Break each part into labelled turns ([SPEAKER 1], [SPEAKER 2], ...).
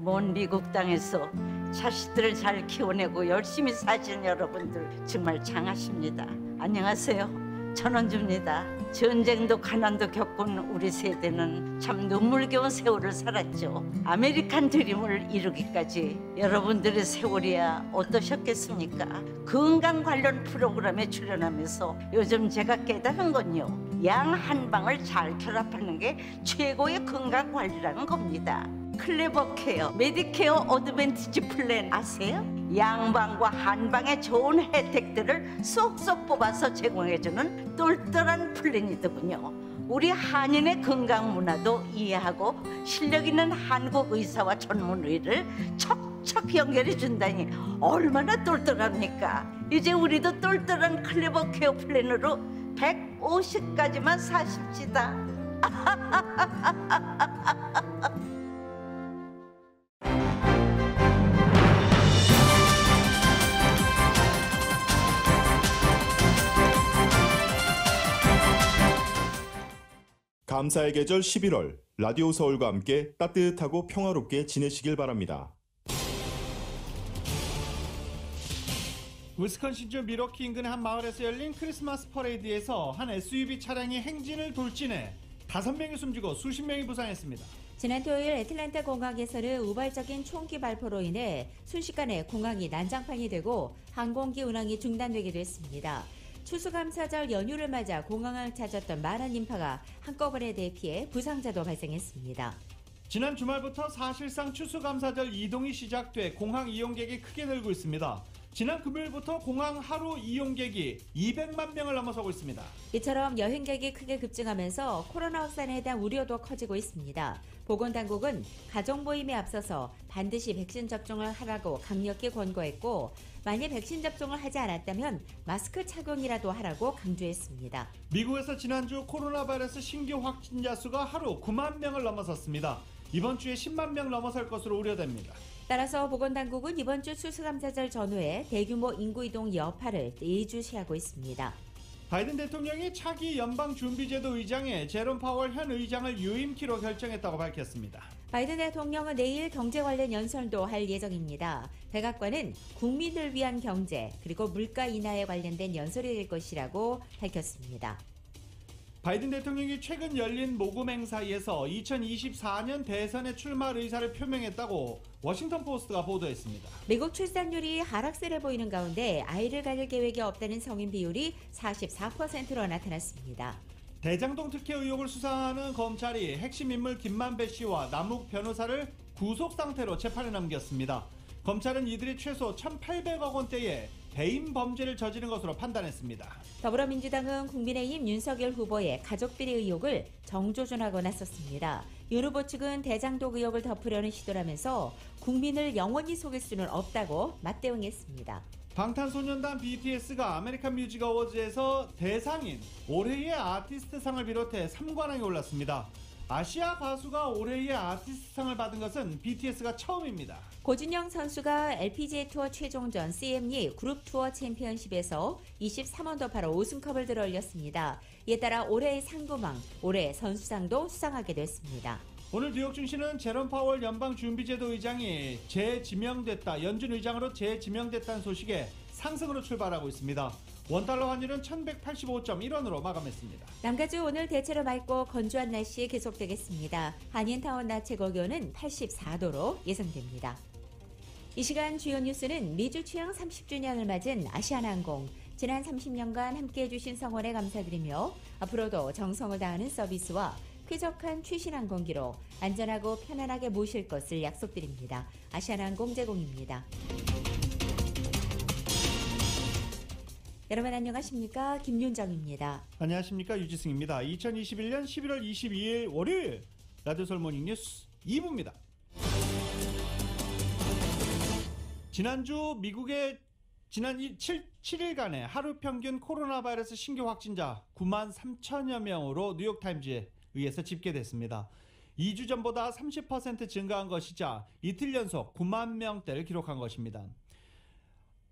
[SPEAKER 1] 먼 미국 땅에서 자식들을 잘 키워내고 열심히 사시는 여러분들 정말 장하십니다. 안녕하세요. 전원주입니다. 전쟁도 가난도 겪은 우리 세대는 참 눈물겨운 세월을 살았죠. 아메리칸 드림을 이루기까지 여러분들의 세월이야 어떠셨겠습니까? 건강 관련 프로그램에 출연하면서 요즘 제가 깨달은 건요, 양 한 방을 잘 결합하는 게 최고의 건강 관리라는 겁니다. 클레버 케어, 메디케어 어드밴티지 플랜 아세요? 양방과 한방의 좋은 혜택들을 쏙쏙 뽑아서 제공해주는 똘똘한 플랜이더군요. 우리 한인의 건강 문화도 이해하고 실력 있는 한국 의사와 전문의를 척척 연결해 준다니 얼마나 똘똘합니까? 이제 우리도 똘똘한 클레버 케어 플랜으로 150까지만 사십시다.
[SPEAKER 2] 감사의 계절 11월, 라디오 서울과 함께 따뜻하고 평화롭게 지내시길 바랍니다.
[SPEAKER 3] 위스콘신주 미러키 인근의 한 마을에서 열린 크리스마스 퍼레이드에서 한 SUV 차량이 행진을 돌진해 5명이 숨지고 수십 명이 부상했습니다.
[SPEAKER 4] 지난 토요일 애틀랜타 공항에서는 우발적인 총기 발포로 인해 순식간에 공항이 난장판이 되고 항공기 운항이 중단되기도 했습니다. 추수감사절 연휴를 맞아 공항을 찾았던 많은 인파가 한꺼번에 대피해 부상자도 발생했습니다.
[SPEAKER 3] 지난 주말부터 사실상 추수감사절 이동이 시작돼 공항 이용객이 크게 늘고 있습니다. 지난 금요일부터 공항 하루 이용객이 200만 명을 넘어서고 있습니다.
[SPEAKER 4] 이처럼 여행객이 크게 급증하면서 코로나 확산에 대한 우려도 커지고 있습니다. 보건당국은 가정모임에 앞서서 반드시 백신 접종을 하라고 강력히 권고했고, 만약 백신 접종을 하지 않았다면 마스크 착용이라도 하라고 강조했습니다.
[SPEAKER 3] 미국에서 지난주 코로나 바이러스 신규 확진자 수가 하루 9만 명을 넘어섰습니다. 이번 주에 10만 명 넘어설 것으로 우려됩니다.
[SPEAKER 4] 따라서 보건당국은 이번 주 추수감사절 전후에 대규모 인구이동 여파를 예의주시하고 있습니다.
[SPEAKER 3] 바이든 대통령이 차기 연방준비제도 의장에 제롬 파월 현 의장을 유임키로 결정했다고 밝혔습니다.
[SPEAKER 4] 바이든 대통령은 내일 경제 관련 연설도 할 예정입니다. 백악관은 국민을 위한 경제 그리고 물가 인하에 관련된 연설이 될 것이라고 밝혔습니다.
[SPEAKER 3] 바이든 대통령이 최근 열린 모금 행사에서 2024년 대선에 출마할 의사를 표명했다고 워싱턴 포스트가 보도했습니다.
[SPEAKER 4] 미국 출산율이 하락세를 보이는 가운데 아이를 가질 계획이 없다는 성인 비율이 44%로 나타났습니다.
[SPEAKER 3] 대장동 특혜 의혹을 수사하는 검찰이 핵심 인물 김만배 씨와 남욱 변호사를 구속 상태로 재판에 넘겼습니다. 검찰은 이들이 최소 1,800억 원대의 배임 범죄를 저지른 것으로 판단했습니다.
[SPEAKER 4] 더불어민주당은 국민의힘 윤석열 후보의 가족비리 의혹을 정조준하고 나섰습니다. 윤 후보 측은 대장동 의혹을 덮으려는 시도라면서 국민을 영원히 속일 수는 없다고 맞대응했습니다.
[SPEAKER 3] 방탄소년단 BTS가 아메리칸 뮤직 어워즈에서 대상인 올해의 아티스트상을 비롯해 3관왕에 올랐습니다. 아시아 가수가 올해의 아티스트상을 받은 것은 BTS가 처음입니다.
[SPEAKER 4] 고진영 선수가 LPGA 투어 최종전 CME 그룹 투어 챔피언십에서 23언더파로 우승컵을 들어올렸습니다. 이에 따라 올해의 상금왕, 올해 선수상도 수상하게 됐습니다.
[SPEAKER 3] 오늘 뉴욕 증시는 제롬 파월 연방준비제도 의장이 재지명됐다, 연준 의장으로 재지명됐다는 소식에 상승으로 출발하고 있습니다. 원달러 환율은 1185.1원으로 마감했습니다.
[SPEAKER 4] 남가주 오늘 대체로 맑고 건조한 날씨 계속되겠습니다. 한인타운 낮 최고 기온은 84도로 예상됩니다. 이 시간 주요 뉴스는 미주 취항 30주년을 맞은 아시아나항공, 지난 30년간 함께해 주신 성원에 감사드리며 앞으로도 정성을 다하는 서비스와 쾌적한 최신 항공기로 안전하고 편안하게 모실 것을 약속드립니다. 아시아나항공 제공입니다. 여러분 안녕하십니까? 김윤정입니다.
[SPEAKER 3] 안녕하십니까? 유지승입니다. 2021년 11월 22일 월요일 라디오 서울 모닝 뉴스 2부입니다. 지난주 미국의 지난 7일간의 하루 평균 코로나 바이러스 신규 확진자 9만 3천여 명으로 뉴욕타임즈에 의해서 집계됐습니다. 2주 전보다 30% 증가한 것이자 이틀 연속 9만 명대를 기록한 것입니다.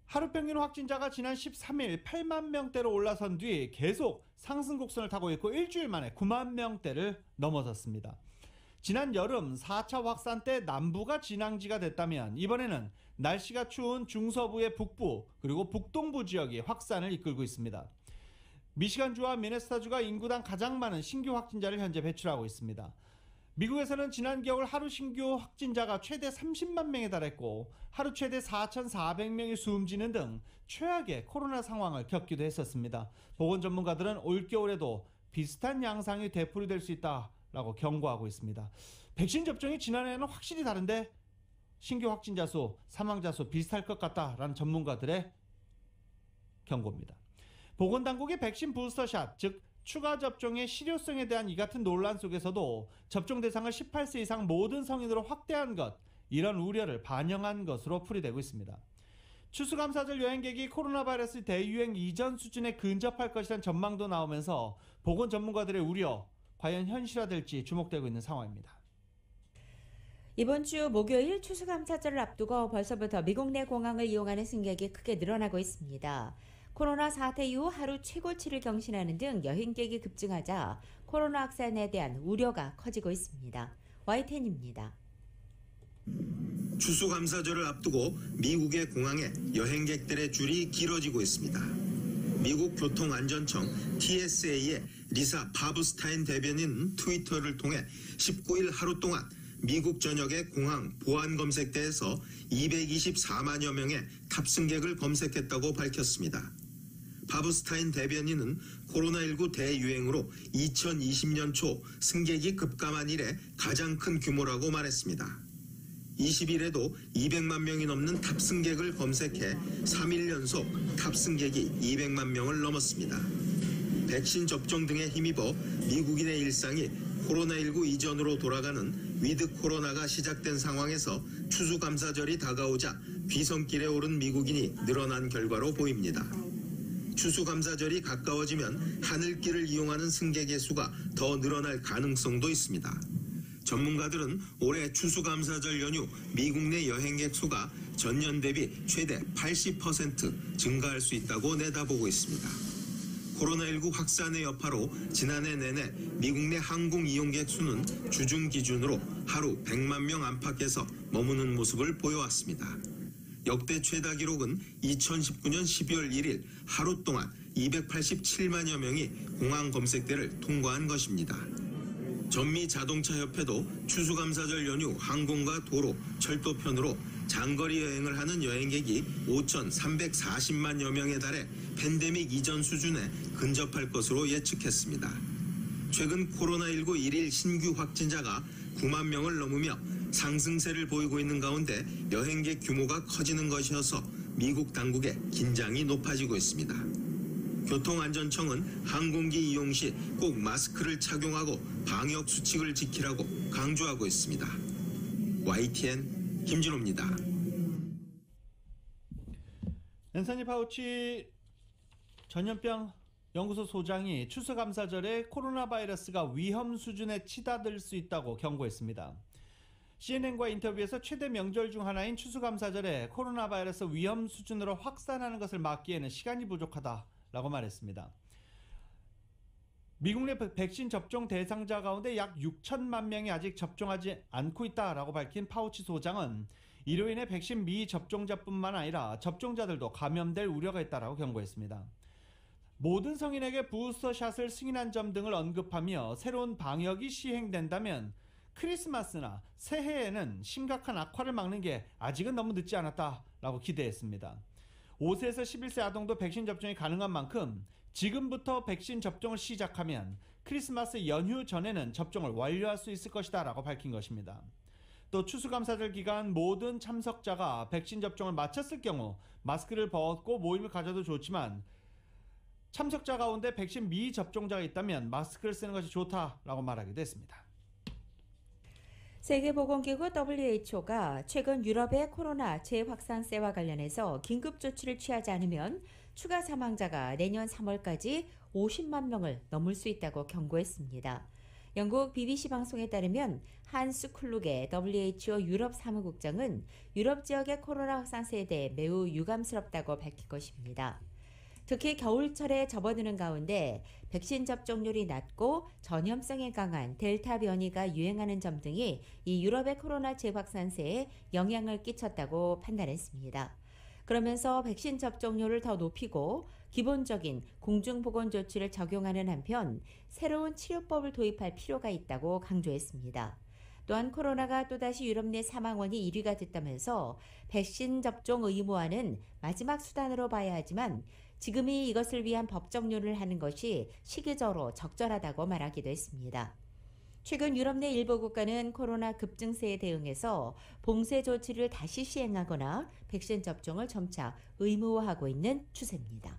[SPEAKER 3] 하루 평균 확진자가 지난 13일 8만 명대로 올라선 뒤 계속 상승 곡선을 타고 있고 일주일 만에 9만 명대를 넘어섰습니다. 지난 여름 4차 확산 때 남부가 진앙지가 됐다면 이번에는 날씨가 추운 중서부의 북부 그리고 북동부 지역이 확산을 이끌고 있습니다. 미시간주와 미네소타주가 인구당 가장 많은 신규 확진자를 현재 배출하고 있습니다. 미국에서는 지난 겨울 하루 신규 확진자가 최대 30만 명에 달했고 하루 최대 4,400명이 숨지는 등 최악의 코로나 상황을 겪기도 했었습니다. 보건 전문가들은 올겨울에도 비슷한 양상이 되풀이될 수 있다라고 경고하고 있습니다. 백신 접종이 지난해에는 확실히 다른데 신규 확진자 수, 사망자 수 비슷할 것 같다라는 전문가들의 경고입니다. 보건당국의 백신 부스터샷, 즉 추가 접종의 실효성에 대한 이 같은 논란 속에서도 접종 대상을 18세 이상 모든 성인으로 확대한 것, 이런 우려를 반영한 것으로 풀이되고 있습니다. 추수감사절 여행객이 코로나 바이러스 대유행 이전 수준에 근접할 것이라는 전망도 나오면서 보건 전문가들의 우려, 과연 현실화될지 주목되고 있는 상황입니다.
[SPEAKER 4] 이번 주 목요일 추수감사절을 앞두고 벌써부터 미국 내 공항을 이용하는 승객이 크게 늘어나고 있습니다. 코로나 사태 이후 하루 최고치를 경신하는 등 여행객이 급증하자 코로나 확산에 대한 우려가 커지고 있습니다. YTN입니다.
[SPEAKER 5] 추수감사절을 앞두고 미국의 공항에 여행객들의 줄이 길어지고 있습니다. 미국 교통안전청 TSA의 리사 바브스타인 대변인 트위터를 통해 19일 하루 동안 미국 전역의 공항 보안 검색대에서 224만여 명의 탑승객을 검색했다고 밝혔습니다. 바브스타인 대변인은 코로나19 대유행으로 2020년 초 승객이 급감한 이래 가장 큰 규모라고 말했습니다. 20일에도 200만 명이 넘는 탑승객을 검색해 3일 연속 탑승객이 200만 명을 넘었습니다. 백신 접종 등에 힘입어 미국인의 일상이 코로나19 이전으로 돌아가는 위드 코로나가 시작된 상황에서 추수감사절이 다가오자 귀성길에 오른 미국인이 늘어난 결과로 보입니다. 추수감사절이 가까워지면 하늘길을 이용하는 승객의 수가 더 늘어날 가능성도 있습니다. 전문가들은 올해 추수감사절 연휴 미국 내 여행객 수가 전년 대비 최대 80% 증가할 수 있다고 내다보고 있습니다. 코로나19 확산의 여파로 지난해 내내 미국 내 항공 이용객 수는 주중 기준으로 하루 100만 명 안팎에서 머무는 모습을 보여왔습니다. 역대 최다 기록은 2019년 12월 1일 하루 동안 287만여 명이 공항 검색대를 통과한 것입니다. 전미 자동차협회도 추수감사절 연휴 항공과 도로, 철도편으로 장거리 여행을 하는 여행객이 5,340만여 명에 달해 팬데믹 이전 수준에 근접할 것으로 예측했습니다. 최근 코로나19 일일 신규 확진자가 9만 명을 넘으며 상승세를 보이고 있는 가운데 여행객 규모가 커지는 것이어서 미국 당국의 긴장이 높아지고 있습니다. 교통안전청은 항공기 이용 시 꼭 마스크를 착용하고 방역 수칙을 지키라고 강조하고 있습니다. YTN 김진호입니다.
[SPEAKER 3] 앤서니 파우치 전염병 연구소 소장이 추수감사절에 코로나 바이러스가 위험 수준에 치닫을 수 있다고 경고했습니다. CNN과 인터뷰에서 최대 명절 중 하나인 추수감사절에 코로나 바이러스 위험 수준으로 확산하는 것을 막기에는 시간이 부족하다라고 말했습니다. 미국 내 백신 접종 대상자 가운데 약 6천만 명이 아직 접종하지 않고 있다라고 밝힌 파우치 소장은 이로 인해 백신 미접종자뿐만 아니라 접종자들도 감염될 우려가 있다라고 경고했습니다. 모든 성인에게 부스터샷을 승인한 점 등을 언급하며 새로운 방역이 시행된다면 크리스마스나 새해에는 심각한 악화를 막는 게 아직은 너무 늦지 않았다라고 기대했습니다. 5세에서 11세 아동도 백신 접종이 가능한 만큼 지금부터 백신 접종을 시작하면 크리스마스 연휴 전에는 접종을 완료할 수 있을 것이다 라고 밝힌 것입니다. 또 추수감사절 기간 모든 참석자가 백신 접종을 마쳤을 경우 마스크를 벗고 모임을 가져도 좋지만 참석자 가운데 백신 미접종자가 있다면 마스크를 쓰는 것이 좋다라고 말하기도 했습니다.
[SPEAKER 4] 세계보건기구 WHO가 최근 유럽의 코로나 재확산세와 관련해서 긴급 조치를 취하지 않으면 추가 사망자가 내년 3월까지 50만 명을 넘을 수 있다고 경고했습니다. 영국 BBC 방송에 따르면 한스 쿨룩의 WHO 유럽 사무국장은 유럽 지역의 코로나 확산세에 대해 매우 유감스럽다고 밝힌 것입니다. 특히 겨울철에 접어드는 가운데 백신 접종률이 낮고 전염성이 강한 델타 변이가 유행하는 점 등이 이 유럽의 코로나 재확산세에 영향을 끼쳤다고 판단했습니다. 그러면서 백신 접종률을 더 높이고 기본적인 공중보건 조치를 적용하는 한편 새로운 치료법을 도입할 필요가 있다고 강조했습니다. 또한 코로나가 또다시 유럽 내 사망원이 1위가 됐다면서 백신 접종 의무화는 마지막 수단으로 봐야 하지만 지금이 이것을 위한 법정론을 하는 것이 시기적으로 적절하다고 말하기도 했습니다. 최근 유럽 내 일부 국가는 코로나 급증세에 대응해서 봉쇄 조치를 다시 시행하거나 백신 접종을 점차 의무화하고 있는 추세입니다.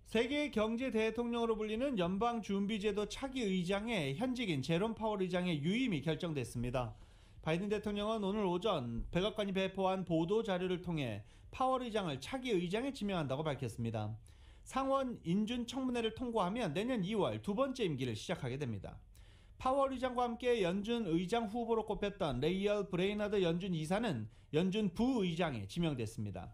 [SPEAKER 3] 세계 경제 대통령으로 불리는 연방준비제도 차기 의장의 현직인 제롬 파월 의장의 유임이 결정됐습니다. 바이든 대통령은 오늘 오전 백악관이 배포한 보도 자료를 통해 파월 의장을 차기 의장에 지명한다고 밝혔습니다. 상원 인준 청문회를 통과하면 내년 2월 두 번째 임기를 시작하게 됩니다. 파월 의장과 함께 연준 의장 후보로 꼽혔던 레이얼 브레이너드 연준 이사는 연준 부의장에 지명됐습니다.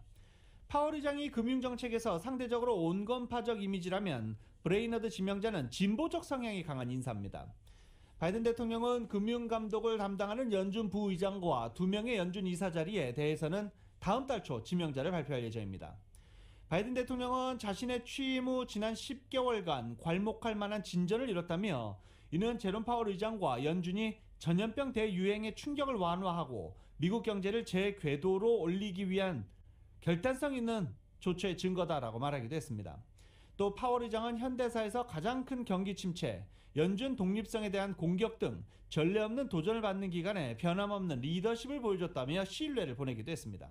[SPEAKER 3] 파월 의장이 금융정책에서 상대적으로 온건파적 이미지라면 브레이너드 지명자는 진보적 성향이 강한 인사입니다. 바이든 대통령은 금융감독을 담당하는 연준 부의장과 2명의 연준 이사 자리에 대해서는 다음 달 초 지명자를 발표할 예정입니다. 바이든 대통령은 자신의 취임 후 지난 10개월간 괄목할 만한 진전을 이뤘다며 이는 제롬 파월 의장과 연준이 전염병 대유행의 충격을 완화하고 미국 경제를 제궤도로 올리기 위한 결단성 있는 조처의 증거다라고 말하기도 했습니다. 또 파월 의장은 현대사에서 가장 큰 경기 침체, 연준 독립성에 대한 공격 등 전례 없는 도전을 받는 기간에 변함없는 리더십을 보여줬다며 신뢰를 보내기도 했습니다.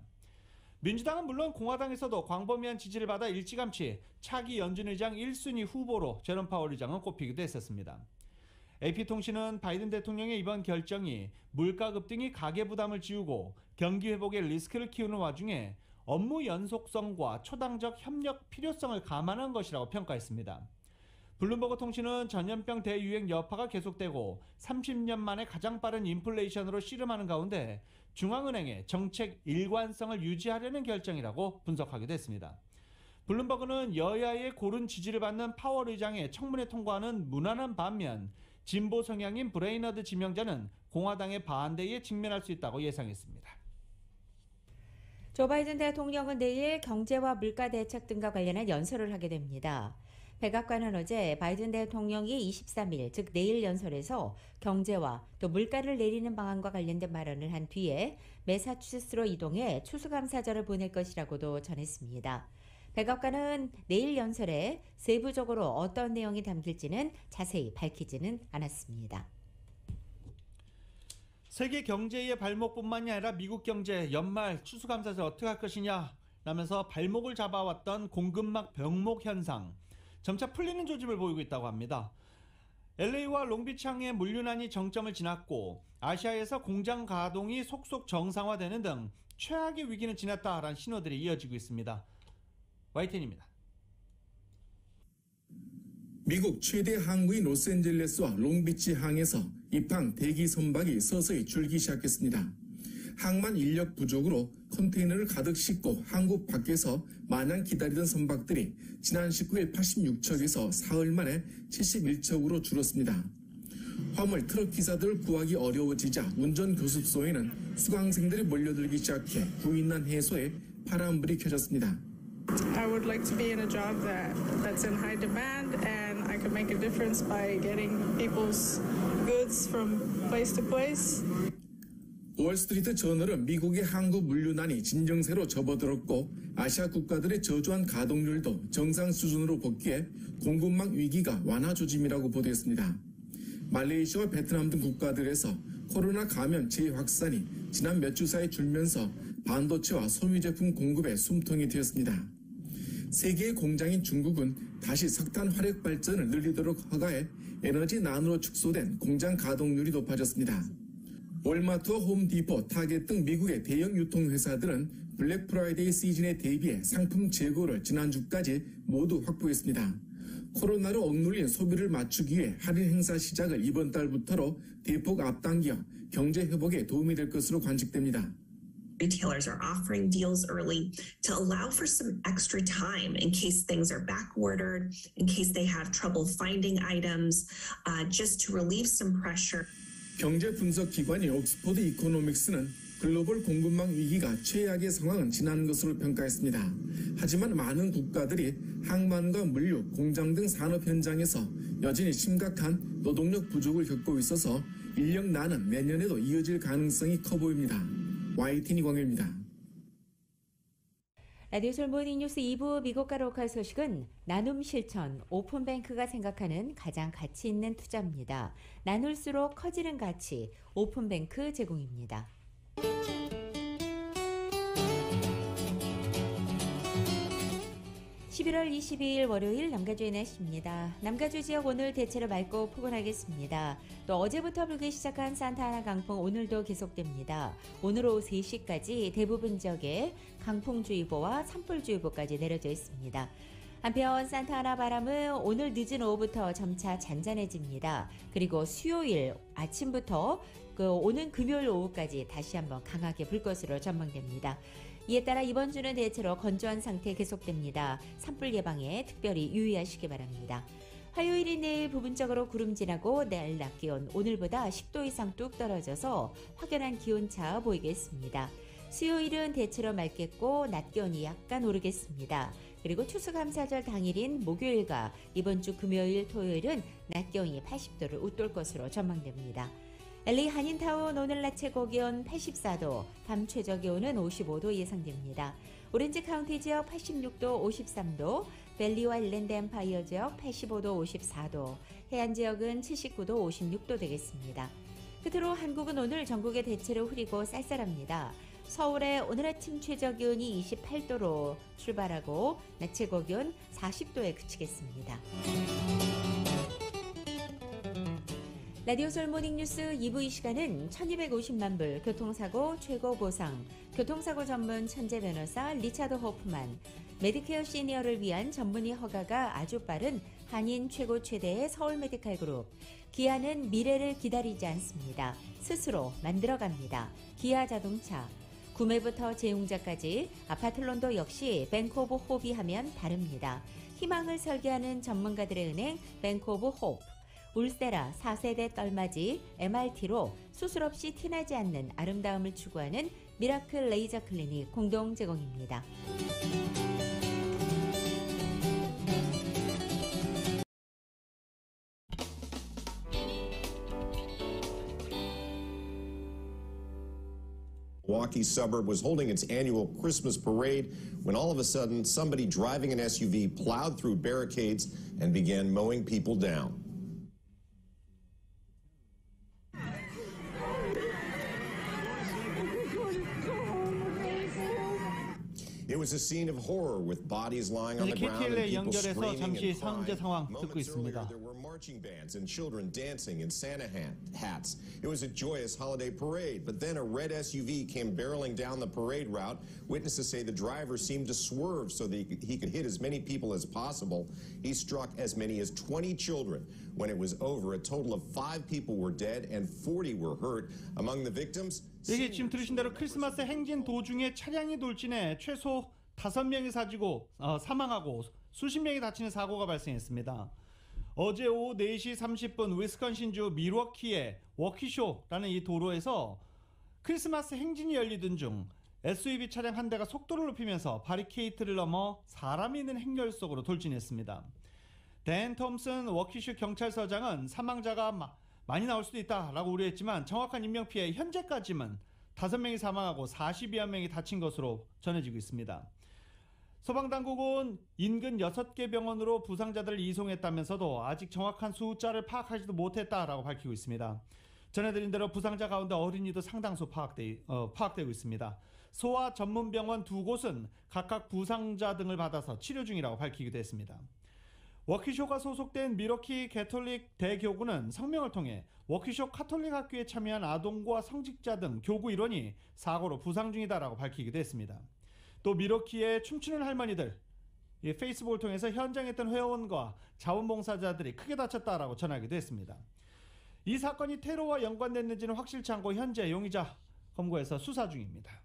[SPEAKER 3] 민주당은 물론 공화당에서도 광범위한 지지를 받아 일찌감치 차기 연준 의장 1순위 후보로 제롬 파월 의장은 꼽히기도 했었습니다. AP통신은 바이든 대통령의 이번 결정이 물가 급등이 가계부담을 지우고 경기 회복의 리스크를 키우는 와중에 업무 연속성과 초당적 협력 필요성을 감안한 것이라고 평가했습니다. 블룸버그 통신은 전염병 대유행 여파가 계속되고 30년 만에 가장 빠른 인플레이션으로 씨름하는 가운데 중앙은행의 정책 일관성을 유지하려는 결정이라고 분석하기도 했습니다. 블룸버그는 여야의 고른 지지를 받는 파월 의장의 청문회 통과는 무난한 반면 진보 성향인 브레이너드 지명자는 공화당의 반대에 직면할 수 있다고 예상했습니다.
[SPEAKER 4] 조 바이든 대통령은 내일 경제와 물가 대책 등과 관련한 연설을 하게 됩니다. 백악관은 어제 바이든 대통령이 23일, 즉 내일 연설에서 경제와 또 물가를 내리는 방안과 관련된 발언을 한 뒤에 매사추세츠로 이동해 추수감사절을 보낼 것이라고도 전했습니다. 백악관은 내일 연설에 세부적으로 어떤 내용이 담길지는 자세히 밝히지는 않았습니다.
[SPEAKER 3] 세계 경제의 발목뿐만이 아니라 미국 경제 연말 추수감사절 어떻게 할 것이냐 라면서 발목을 잡아왔던 공급망 병목 현상 점차 풀리는 조짐을 보이고 있다고 합니다. LA와 롱비치항의 물류난이 정점을 지났고 아시아에서 공장 가동이 속속 정상화되는 등 최악의 위기는 지났다라는 신호들이 이어지고 있습니다. YTN입니다.
[SPEAKER 6] 미국 최대 항구인 로스앤젤레스와 롱비치 항에서 입항 대기 선박이 서서히 줄기 시작했습니다. 항만 인력 부족으로 컨테이너를 가득 싣고 항구 밖에서 마냥 기다리던 선박들이 지난 19일 86척에서 사흘 만에 71척으로 줄었습니다. 화물 트럭 기사들을 구하기 어려워지자 운전 교습소에는 수강생들이 몰려들기 시작해 구인난 해소에 파란불이 켜졌습니다.
[SPEAKER 7] I would like to be in a job that's in high demand and I can make a difference by getting people's goods from place to place.
[SPEAKER 6] 월스트리트 저널은 미국의 항구 물류난이 진정세로 접어들었고 아시아 국가들의 저조한 가동률도 정상 수준으로 복귀해 공급망 위기가 완화 조짐이라고 보도했습니다. 말레이시아와 베트남 등 국가들에서 코로나 감염 재확산이 지난 몇 주 사이 줄면서 반도체와 소유제품 공급에 숨통이 트였습니다. 세계의 공장인 중국은 다시 석탄 화력 발전을 늘리도록 허가해 에너지 난으로 축소된 공장 가동률이 높아졌습니다. 월마트와 홈디포, 타겟 등 미국의 대형 유통회사들은 블랙 프라이데이 시즌에 대비해 상품 재고를 지난주까지 모두 확보했습니다. 코로나로 억눌린 소비를 맞추기 위해 할인 행사 시작을 이번 달부터로 대폭 앞당겨 경제 회복에 도움이 될 것으로 관측됩니다.
[SPEAKER 8] Retailers are offering deals early to allow for some extra time in case things are back ordered, in case they have trouble finding items, just to relieve some pressure.
[SPEAKER 6] 경제 분석 기관인 옥스퍼드 이코노믹스는 글로벌 공급망 위기가 최악의 상황은 지나는 것으로 평가했습니다. 하지만 많은 국가들이 항만과 물류, 공장 등 산업 현장에서 여전히 심각한 노동력 부족을 겪고 있어서 인력난은 내년에도 이어질 가능성이 커 보입니다. YTN 이광일입니다.
[SPEAKER 4] 라디오 서울 모닝뉴스 2부 미국과 로컬 소식은 나눔 실천, 오픈뱅크가 생각하는 가장 가치 있는 투자입니다. 나눌수록 커지는 가치, 오픈뱅크 제공입니다. 11월 22일 월요일 남가주의 날씨입니다. 남가주 지역 오늘 대체로 맑고 포근하겠습니다. 또 어제부터 불기 시작한 산타하나 강풍 오늘도 계속됩니다. 오늘 오후 3시까지 대부분 지역에 강풍주의보와 산불주의보까지 내려져 있습니다. 한편 산타하나 바람은 오늘 늦은 오후부터 점차 잔잔해집니다. 그리고 수요일 아침부터 오는 금요일 오후까지 다시 한번 강하게 불 것으로 전망됩니다. 이에 따라 이번 주는 대체로 건조한 상태 계속됩니다. 산불 예방에 특별히 유의하시기 바랍니다. 화요일인 내일 부분적으로 구름 지나고 내일 낮 기온 오늘보다 10도 이상 뚝 떨어져서 확연한 기온차 보이겠습니다. 수요일은 대체로 맑겠고 낮 기온이 약간 오르겠습니다. 그리고 추수감사절 당일인 목요일과 이번 주 금요일, 토요일은 낮 기온이 80도를 웃돌 것으로 전망됩니다. LA 한인타운 오늘 낮 최고 기온 84도, 밤 최저 기온은 55도 예상됩니다. 오렌지 카운티 지역 86도, 53도, 밸리와 일랜드 엠파이어 지역 85도, 54도, 해안 지역은 79도, 56도 되겠습니다. 끝으로 한국은 오늘 전국에 대체로 흐리고 쌀쌀합니다. 서울의 오늘 아침 최저 기온이 28도로 출발하고 낮 최고 기온 40도에 그치겠습니다. 라디오 서울 모닝뉴스 2부 이 시간은 1250만 불 교통사고 최고 보상, 교통사고 전문 천재 변호사 리차드 호프만, 메디케어 시니어를 위한 전문의 허가가 아주 빠른 한인 최고 최대의 서울 메디칼 그룹, 기아는 미래를 기다리지 않습니다. 스스로 만들어갑니다. 기아 자동차, 구매부터 재용자까지 아파트론도 역시 뱅크 오브 홉이 하면 다릅니다. 희망을 설계하는 전문가들의 은행 뱅크 오브 홉, 울세라 4세대 떨맞이 MRT로 수술 없이 티나지 않는 아름다움을 추구하는 미라클 레이저 클리닉 공동 제공입니다.
[SPEAKER 9] Milwaukee suburb was holding its annual Christmas parade when all of a sudden somebody driving an SUV plowed through barricades and began mowing people down. It was a scene of horror with bodies lying on the ground and people screaming and crying. Moments earlier, there were marching bands and children dancing in Santa hats. It was a joyous holiday parade, but then a red SUV came barreling down the parade route. Witnesses say the driver seemed to swerve so that he could hit as many people as possible. He struck as many as 20 children. When it was over, a total of 5 people were dead and 40 were hurt. Among the victims,
[SPEAKER 3] 이게 지금 들으신 대로 크리스마스 행진 도중에 차량이 돌진해 최소 5명이 사망하고 수십 명이 다치는 사고가 발생했습니다. 어제 오후 4시 30분 위스콘신주 밀워키의 워키쇼라는 이 도로에서 크리스마스 행진이 열리던 중 SUV 차량 한 대가 속도를 높이면서 바리케이트를 넘어 사람이 있는 행렬 속으로 돌진했습니다. 댄 톰슨 워키쇼 경찰서장은 사망자가 많이 나올 수도 있다라고 우려했지만 정확한 인명피해 현재까지는 5명이 사망하고 42여 명이 다친 것으로 전해지고 있습니다. 소방당국은 인근 6개 병원으로 부상자들을 이송했다면서도 아직 정확한 숫자를 파악하지도 못했다라고 밝히고 있습니다. 전해드린 대로 부상자 가운데 어린이도 상당수 파악되고 있습니다. 소아 전문병원 2곳은 각각 부상자 등을 받아서 치료 중이라고 밝히기도 했습니다. 워키쇼가 소속된 미러키 개톨릭 대교구는 성명을 통해 워키쇼 카톨릭 학교에 참여한 아동과 성직자 등 교구 일원이 사고로 부상 중이다라고 밝히기도 했습니다. 또 미러키의 춤추는 할머니들, 페이스북을 통해서 현장에 있던 회원과 자원봉사자들이 크게 다쳤다라고 전하기도 했습니다. 이 사건이 테러와 연관됐는지는 확실치 않고 현재 용의자 검거해서 수사 중입니다.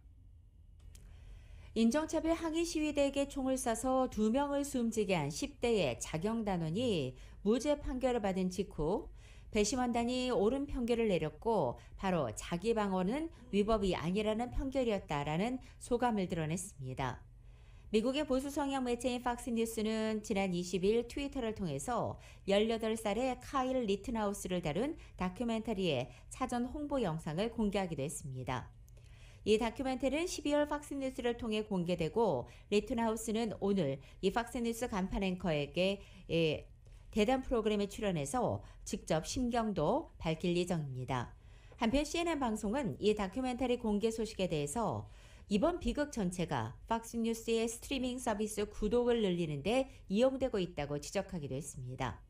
[SPEAKER 4] 인종차별 항의 시위대에게 총을 쏴서 2명을 숨지게 한 10대의 자경단원이 무죄 판결을 받은 직후 배심원단이 옳은 판결을 내렸고 바로 자기 방어는 위법이 아니라는 판결이었다라는 소감을 드러냈습니다. 미국의 보수 성향 매체인 팍스뉴스는 지난 20일 트위터를 통해서 18살의 카일 리튼하우스를 다룬 다큐멘터리의 사전 홍보 영상을 공개하기도 했습니다. 이 다큐멘터리는 12월 팍스뉴스를 통해 공개되고 리튼하우스는 오늘 이 팍스뉴스 간판 앵커에게 대담 프로그램에 출연해서 직접 심경도 밝힐 예정입니다. 한편 CNN 방송은 이 다큐멘터리 공개 소식에 대해서 이번 비극 전체가 팍스뉴스의 스트리밍 서비스 구독을 늘리는 데 이용되고 있다고 지적하기도 했습니다.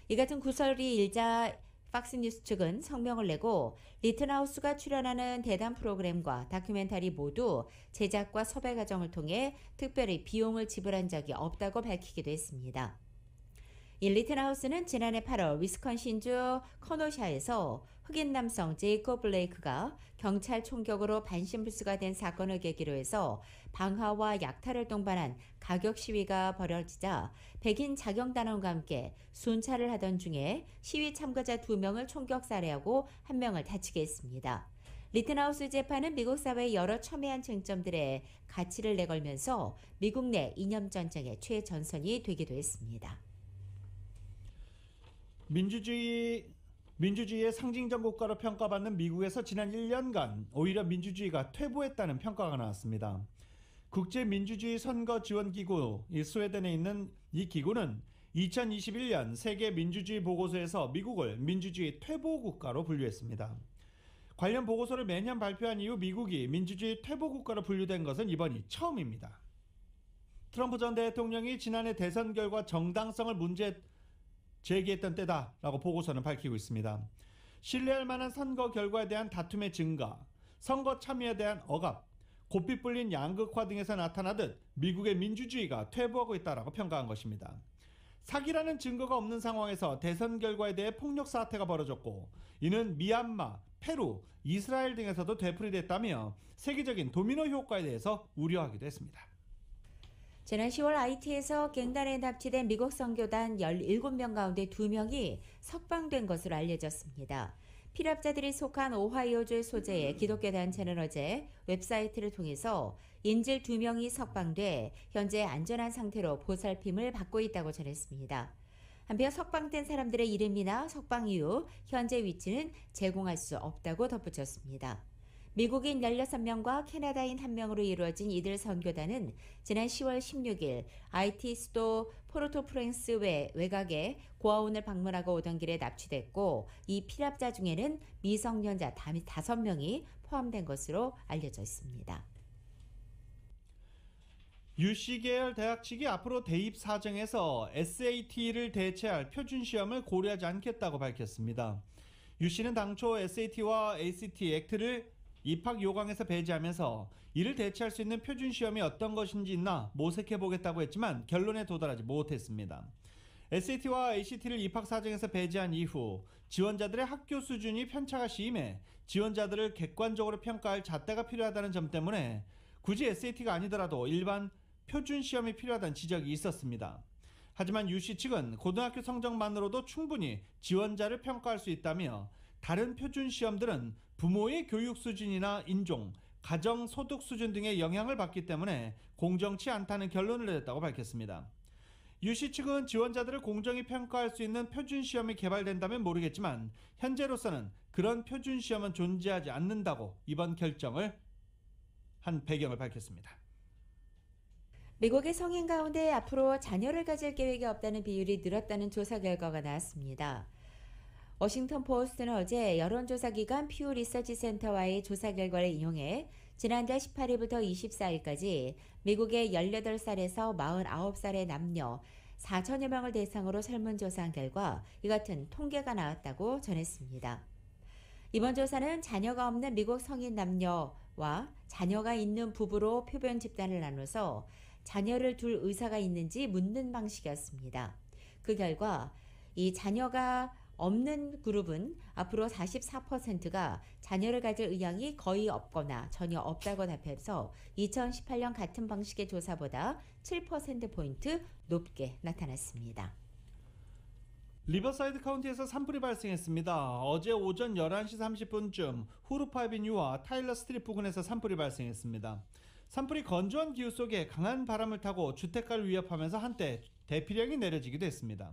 [SPEAKER 4] 이 같은 구설이 일자 팍스뉴스 측은 성명을 내고 리튼하우스가 출연하는 대담 프로그램과 다큐멘터리 모두 제작과 섭외 과정을 통해 특별히 비용을 지불한 적이 없다고 밝히기도 했습니다. 이 리튼하우스는 지난해 8월 위스콘신주 커노샤에서 흑인 남성 제이콥 블레이크가 경찰 총격으로 반신불수가 된 사건을 계기로 해서 방화와 약탈을 동반한 가격 시위가 벌어지자 백인 자경단원과 함께 순찰을 하던 중에 시위 참가자 2명을 총격 살해하고 1명을 다치게 했습니다. 리튼하우스 재판은 미국 사회의 여러 첨예한 쟁점들에 가치를 내걸면서 미국 내 이념 전쟁의 최전선이 되기도 했습니다.
[SPEAKER 3] 민주주의의 상징적 국가로 평가받는 미국에서 지난 1년간 오히려 민주주의가 퇴보했다는 평가가 나왔습니다. 국제민주주의 선거지원기구 스웨덴에 있는 이 기구는 2021년 세계 민주주의 보고서에서 미국을 민주주의 퇴보 국가로 분류했습니다. 관련 보고서를 매년 발표한 이후 미국이 민주주의 퇴보 국가로 분류된 것은 이번이 처음입니다. 트럼프 전 대통령이 지난해 대선 결과 정당성을 문제 제기했던 때다라고 보고서는 밝히고 있습니다. 신뢰할 만한 선거 결과에 대한 다툼의 증가, 선거 참여에 대한 억압, 고삐 뿔린 양극화 등에서 나타나듯 미국의 민주주의가 퇴보하고 있다라고 평가한 것입니다. 사기라는 증거가 없는 상황에서 대선 결과에 대해 폭력 사태가 벌어졌고 이는 미얀마, 페루, 이스라엘 등에서도 되풀이됐다며 세계적인 도미노 효과에 대해서 우려하기도 했습니다.
[SPEAKER 4] 지난 10월 IT에서 갱단에 납치된 미국 선교단 17명 가운데 2명이 석방된 것으로 알려졌습니다. 피랍자들이 속한 오하이오주 소재의 기독교 단체는 어제 웹사이트를 통해서 인질 2명이 석방돼 현재 안전한 상태로 보살핌을 받고 있다고 전했습니다. 한편 석방된 사람들의 이름이나 석방 이후 현재 위치는 제공할 수 없다고 덧붙였습니다. 미국인 16명과 캐나다인 1명으로 이루어진 이들 선교단은 지난 10월 16일 IT 수도 포르토프렌스 외곽에 고아원을 방문하고 오던 길에 납치됐고 이 피랍자 중에는 미성년자 5명이 포함된 것으로 알려져 있습니다.
[SPEAKER 3] UC 계열 대학 측이 앞으로 대입 사정에서 SAT를 대체할 표준 시험을 고려하지 않겠다고 밝혔습니다. UC는 당초 SAT와 ACT 액트를 입학 요강에서 배제하면서 이를 대체할 수 있는 표준 시험이 어떤 것인지 있나 모색해보겠다고 했지만 결론에 도달하지 못했습니다. SAT와 ACT를 입학 사정에서 배제한 이후 지원자들의 학교 수준이 편차가 심해 지원자들을 객관적으로 평가할 잣대가 필요하다는 점 때문에 굳이 SAT가 아니더라도 일반 표준 시험이 필요하다는 지적이 있었습니다. 하지만 UC 측은 고등학교 성적만으로도 충분히 지원자를 평가할 수 있다며 다른 표준 시험들은 부모의 교육 수준이나 인종, 가정 소득 수준 등의 영향을 받기 때문에 공정치 않다는 결론을 내렸다고 밝혔습니다. UC 측은 지원자들을 공정히 평가할 수 있는 표준 시험이 개발된다면 모르겠지만 현재로서는 그런 표준 시험은 존재하지 않는다고 이번 결정을 한 배경을 밝혔습니다.
[SPEAKER 4] 미국의 성인 가운데 앞으로 자녀를 가질 계획이 없다는 비율이 늘었다는 조사 결과가 나왔습니다. 워싱턴 포스트는 어제 여론조사기관 퓨 리서치 센터와의 조사 결과를 인용해 지난달 18일부터 24일까지 미국의 18살에서 49살의 남녀 4천여 명을 대상으로 설문조사한 결과 이 같은 통계가 나왔다고 전했습니다. 이번 조사는 자녀가 없는 미국 성인 남녀와 자녀가 있는 부부로 표본 집단을 나눠서 자녀를 둘 의사가 있는지 묻는 방식이었습니다. 그 결과 이 자녀가 없는 그룹은 앞으로 44%가 자녀를 가질 의향이 거의 없거나 전혀 없다고 답해서 2018년 같은 방식의 조사보다 7%포인트 높게 나타났습니다.
[SPEAKER 3] 리버사이드 카운티에서 산불이 발생했습니다. 어제 오전 11시 30분쯤 후루프 아비뉴와 타일러 스트릿 부근에서 산불이 발생했습니다. 산불이 건조한 기후 속에 강한 바람을 타고 주택가를 위협하면서 한때 대피령이 내려지기도 했습니다.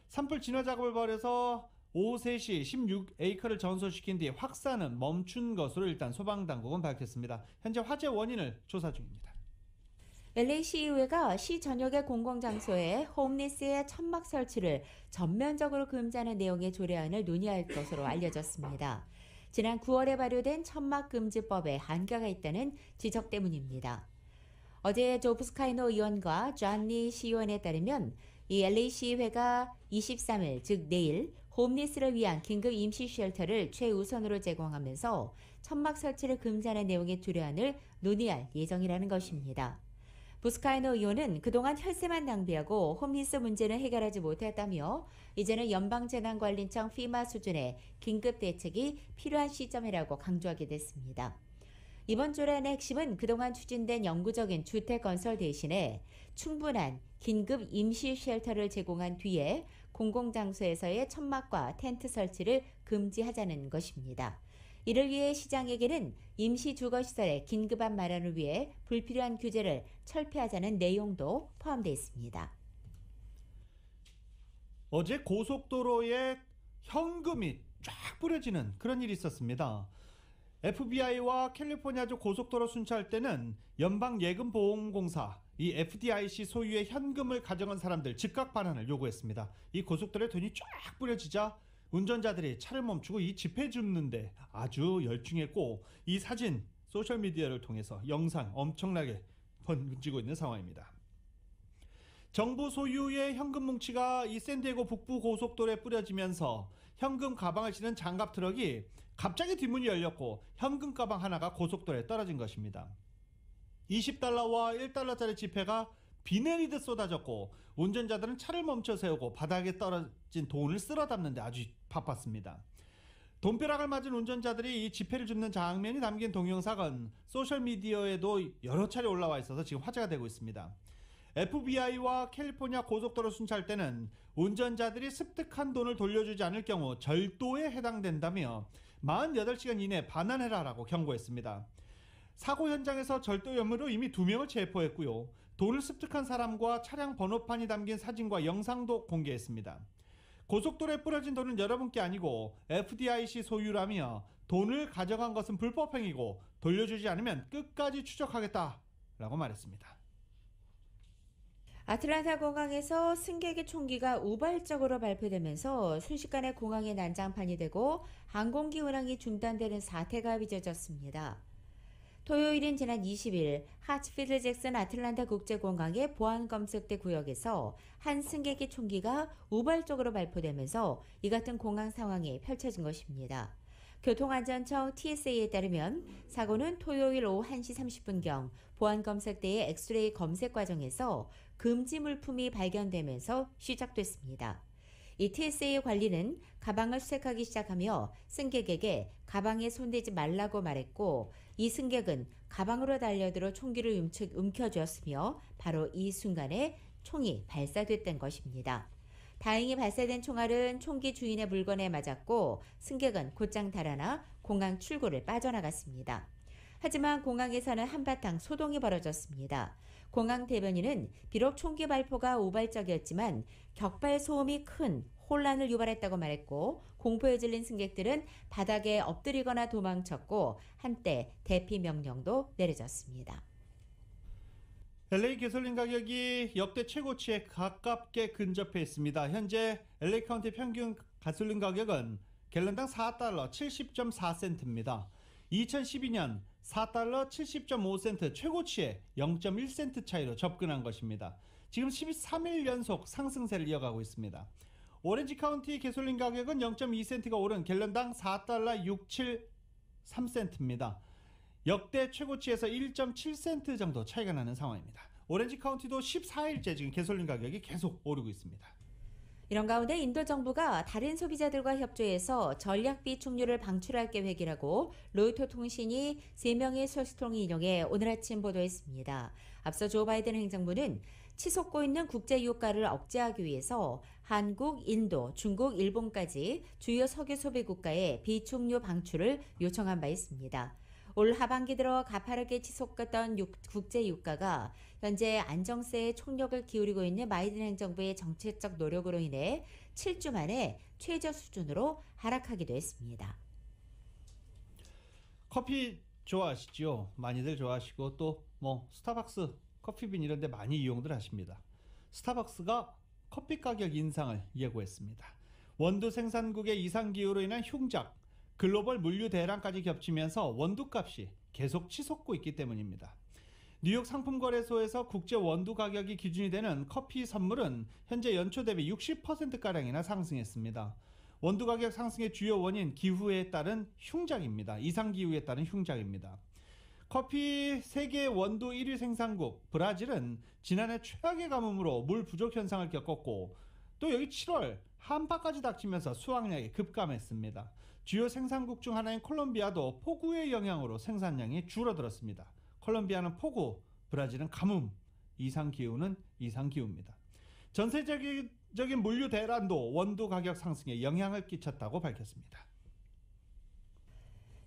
[SPEAKER 3] 산불 진화 작업을 벌여서 오후 3시 16에이커를 전소시킨 뒤 확산은 멈춘 것으로 일단 소방당국은 밝혔습니다. 현재 화재 원인을 조사 중입니다.
[SPEAKER 4] LA시의회가 시 전역의 공공장소에 홈리스의 천막 설치를 전면적으로 금지하는 내용의 조례안을 논의할 것으로 알려졌습니다. 지난 9월에 발효된 천막 금지법에 한계가 있다는 지적 때문입니다. 어제 조 부스카이노 의원과 존리 시의원에 따르면 이 LA시의회가 23일, 즉 내일 홈리스를 위한 긴급 임시 쉘터를 최우선으로 제공하면서 천막 설치를 금지하는 내용의 조례안을 논의할 예정이라는 것입니다. 부스카이노 의원은 그동안 혈세만 낭비하고 홈리스 문제는 해결하지 못했다며 이제는 연방재난관리청 FEMA 수준의 긴급 대책이 필요한 시점이라고 강조하게 됐습니다. 이번 조례안의 핵심은 그동안 추진된 영구적인 주택 건설 대신에 충분한 긴급 임시 쉘터를 제공한 뒤에 공공장소에서의 천막과 텐트 설치를 금지하자는 것입니다. 이를 위해 시장에게는 임시 주거시설의 긴급한 마련을 위해 불필요한 규제를 철폐하자는 내용도 포함되어 있습니다.
[SPEAKER 3] 어제 고속도로에 현금이 쫙 뿌려지는 그런 일이 있었습니다. FBI와 캘리포니아주 고속도로 순찰 때는 연방예금보험공사 이 FDIC 소유의 현금을 가져간 사람들 즉각 반환을 요구했습니다. 이 고속도로에 돈이 쫙 뿌려지자 운전자들이 차를 멈추고 이 지폐 줍는데 아주 열중했고 이 사진 소셜미디어를 통해서 영상 엄청나게 번지고 있는 상황입니다. 정부 소유의 현금 뭉치가 이 샌디에고 북부 고속도로에 뿌려지면서 현금 가방을 실은 장갑 트럭이 갑자기 뒷문이 열렸고 현금 가방 하나가 고속도로에 떨어진 것입니다. 20달러와 1달러짜리 지폐가 비 내리듯 쏟아졌고 운전자들은 차를 멈춰 세우고 바닥에 떨어진 돈을 쓸어 담는데 아주 바빴습니다. 돈벼락을 맞은 운전자들이 이 지폐를 줍는 장면이 담긴 동영상은 소셜미디어에도 여러 차례 올라와 있어서 지금 화제가 되고 있습니다. FBI와 캘리포니아 고속도로 순찰 때는 운전자들이 습득한 돈을 돌려주지 않을 경우 절도에 해당된다며 48시간 이내 반환해라라고 경고했습니다. 사고 현장에서 절도 혐의로 이미 2명을 체포했고요. 돈을 습득한 사람과 차량 번호판이 담긴 사진과 영상도 공개했습니다. 고속도로에 뿌려진 돈은 여러분께 아니고 FDIC 소유라며 돈을 가져간 것은 불법행위고 돌려주지 않으면 끝까지 추적하겠다라고 말했습니다.
[SPEAKER 4] 아틀란타 공항에서 승객의 총기가 우발적으로 발표되면서 순식간에 공항이 난장판이 되고 항공기 운항이 중단되는 사태가 빚어졌습니다. 토요일인 지난 20일 하츠필드 잭슨 아틀란타 국제공항의 보안검색대 구역에서 한 승객의 총기가 우발적으로 발표되면서 이 같은 공항 상황이 펼쳐진 것입니다. 교통안전청 TSA에 따르면 사고는 토요일 오후 1시 30분경 보안검색대의 엑스레이 검색 과정에서 금지 물품이 발견되면서 시작됐습니다. 이 TSA 관리는 가방을 수색하기 시작하며 승객에게 가방에 손대지 말라고 말했고 이 승객은 가방으로 달려들어 총기를 움켜쥐었으며 바로 이 순간에 총이 발사됐던 것입니다. 다행히 발사된 총알은 총기 주인의 물건에 맞았고 승객은 곧장 달아나 공항 출구를 빠져나갔습니다. 하지만 공항에서는 한바탕 소동이 벌어졌습니다. 공항 대변인은 비록 총기 발포가 우발적이었지만 격발 소음이 큰 혼란을 유발했다고 말했고 공포에 질린 승객들은 바닥에 엎드리거나 도망쳤고 한때 대피 명령도 내려졌습니다.
[SPEAKER 3] LA 가솔린 가격이 역대 최고치에 가깝게 근접해 있습니다. 현재 LA 카운티 평균 가솔린 가격은 갤런당 4달러 70.4센트입니다. 2012년 4달러 70.5센트 최고치에 0.1센트 차이로 접근한 것입니다. 지금 13일 연속 상승세를 이어가고 있습니다. 오렌지 카운티 가솔린 가격은 0.2센트가 오른 갤런당 4달러 673센트입니다. 역대 최고치에서 1.7센트 정도 차이가 나는 상황입니다. 오렌지 카운티도 14일째 지금 가솔린 가격이 계속 오르고 있습니다.
[SPEAKER 4] 이런 가운데 인도 정부가 다른 소비자들과 협조해서 전략비 충류를 방출할 계획이라고 로이터 통신이 3명의 소식통을 인용해 오늘 아침 보도했습니다. 앞서 조 바이든 행정부는 치솟고 있는 국제 유가를 억제하기 위해서 한국, 인도, 중국, 일본까지 주요 석유 소비 국가에 비충류 방출을 요청한 바 있습니다. 올 하반기 들어 가파르게 치솟았던 국제 유가가 현재 안정세에 총력을 기울이고 있는 바이든 행정부의 정책적 노력으로 인해 7주 만에 최저 수준으로 하락하기도 했습니다.
[SPEAKER 3] 커피 좋아하시죠? 많이들 좋아하시고 또 스타벅스 커피빈 이런 데 많이 이용들 하십니다. 스타벅스가 커피 가격 인상을 예고했습니다. 원두 생산국의 이상기후로 인한 흉작, 글로벌 물류 대란까지 겹치면서 원두값이 계속 치솟고 있기 때문입니다. 뉴욕 상품거래소에서 국제 원두 가격이 기준이 되는 커피 선물은 현재 연초 대비 60%가량이나 상승했습니다. 원두 가격 상승의 주요 원인 기후에 따른 흉작입니다. 이상기후에 따른 흉작입니다. 커피 세계 원두 1위 생산국 브라질은 지난해 최악의 가뭄으로 물 부족 현상을 겪었고 또 여기 7월 한파까지 닥치면서 수확량이 급감했습니다. 주요 생산국 중 하나인 콜롬비아도 폭우의 영향으로 생산량이 줄어들었습니다. 콜롬비아는 폭우, 브라질은 가뭄, 이상기후는 이상기후입니다. 전세적인 물류 대란도 원두 가격 상승에 영향을 끼쳤다고 밝혔습니다.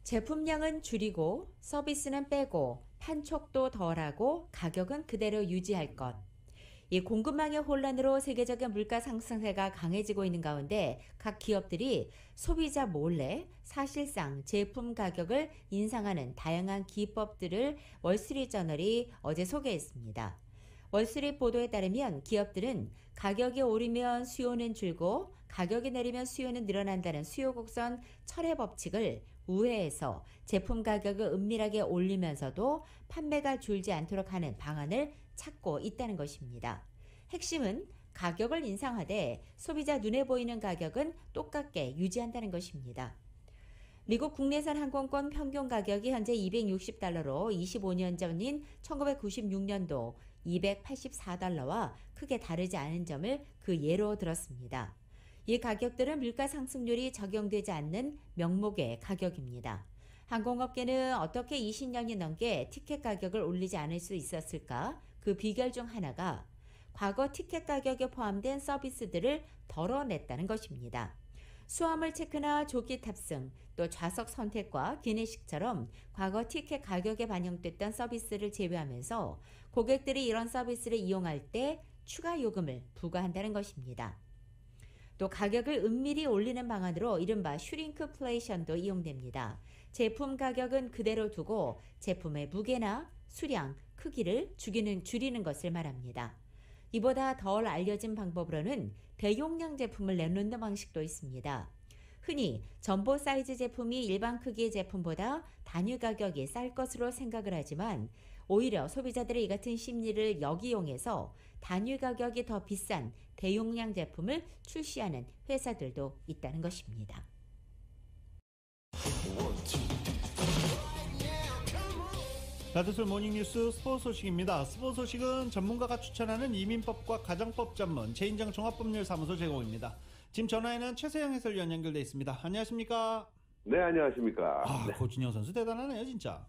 [SPEAKER 4] 제품량은 줄이고 서비스는 빼고 판촉도 덜하고 가격은 그대로 유지할 것. 이 공급망의 혼란으로 세계적인 물가 상승세가 강해지고 있는 가운데 각 기업들이 소비자 몰래 사실상 제품 가격을 인상하는 다양한 기법들을 월스트리트저널이 어제 소개했습니다. 월스트리트 보도에 따르면 기업들은 가격이 오르면 수요는 줄고 가격이 내리면 수요는 늘어난다는 수요 곡선 철의 법칙을 우회해서 제품 가격을 은밀하게 올리면서도 판매가 줄지 않도록 하는 방안을 찾고 있다는 것입니다. 핵심은 가격을 인상하되 소비자 눈에 보이는 가격은 똑같게 유지한다는 것입니다. 미국 국내산 항공권 평균 가격이 현재 $260로 25년 전인 1996년도 284달러와 크게 다르지 않은 점을 그 예로 들었습니다. 이 가격들은 물가 상승률이 적용되지 않는 명목의 가격입니다. 항공업계는 어떻게 20년이 넘게 티켓 가격을 올리지 않을 수 있었을까? 그 비결 중 하나가 과거 티켓 가격에 포함된 서비스들을 덜어냈다는 것입니다. 수화물 체크나 조기 탑승, 또 좌석 선택과 기내식처럼 과거 티켓 가격에 반영됐던 서비스를 제외하면서 고객들이 이런 서비스를 이용할 때 추가 요금을 부과한다는 것입니다. 또 가격을 은밀히 올리는 방안으로 이른바 슈링크플레이션도 이용됩니다. 제품 가격은 그대로 두고 제품의 무게나 수량, 크기를 줄이는 것을 말합니다. 이보다 덜 알려진 방법으로는 대용량 제품을 내놓는 방식도 있습니다. 흔히 점보 사이즈 제품이 일반 크기의 제품보다 단위 가격이 쌀 것으로 생각을 하지만 오히려 소비자들의 이 같은 심리를 역이용해서 단위 가격이 더 비싼 대용량 제품을 출시하는 회사들도 있다는 것입니다.
[SPEAKER 3] 라디오솔 모닝뉴스 스포츠 소식입니다. 스포츠 소식은 전문가가 추천하는 이민법과 가정법 전문 최인정 종합법률사무소 제공입니다. 지금 전화에는 최세영 해설위원 연결돼 있습니다. 안녕하십니까?
[SPEAKER 10] 네, 안녕하십니까.
[SPEAKER 3] 네. 고진영 선수 대단하네요, 진짜.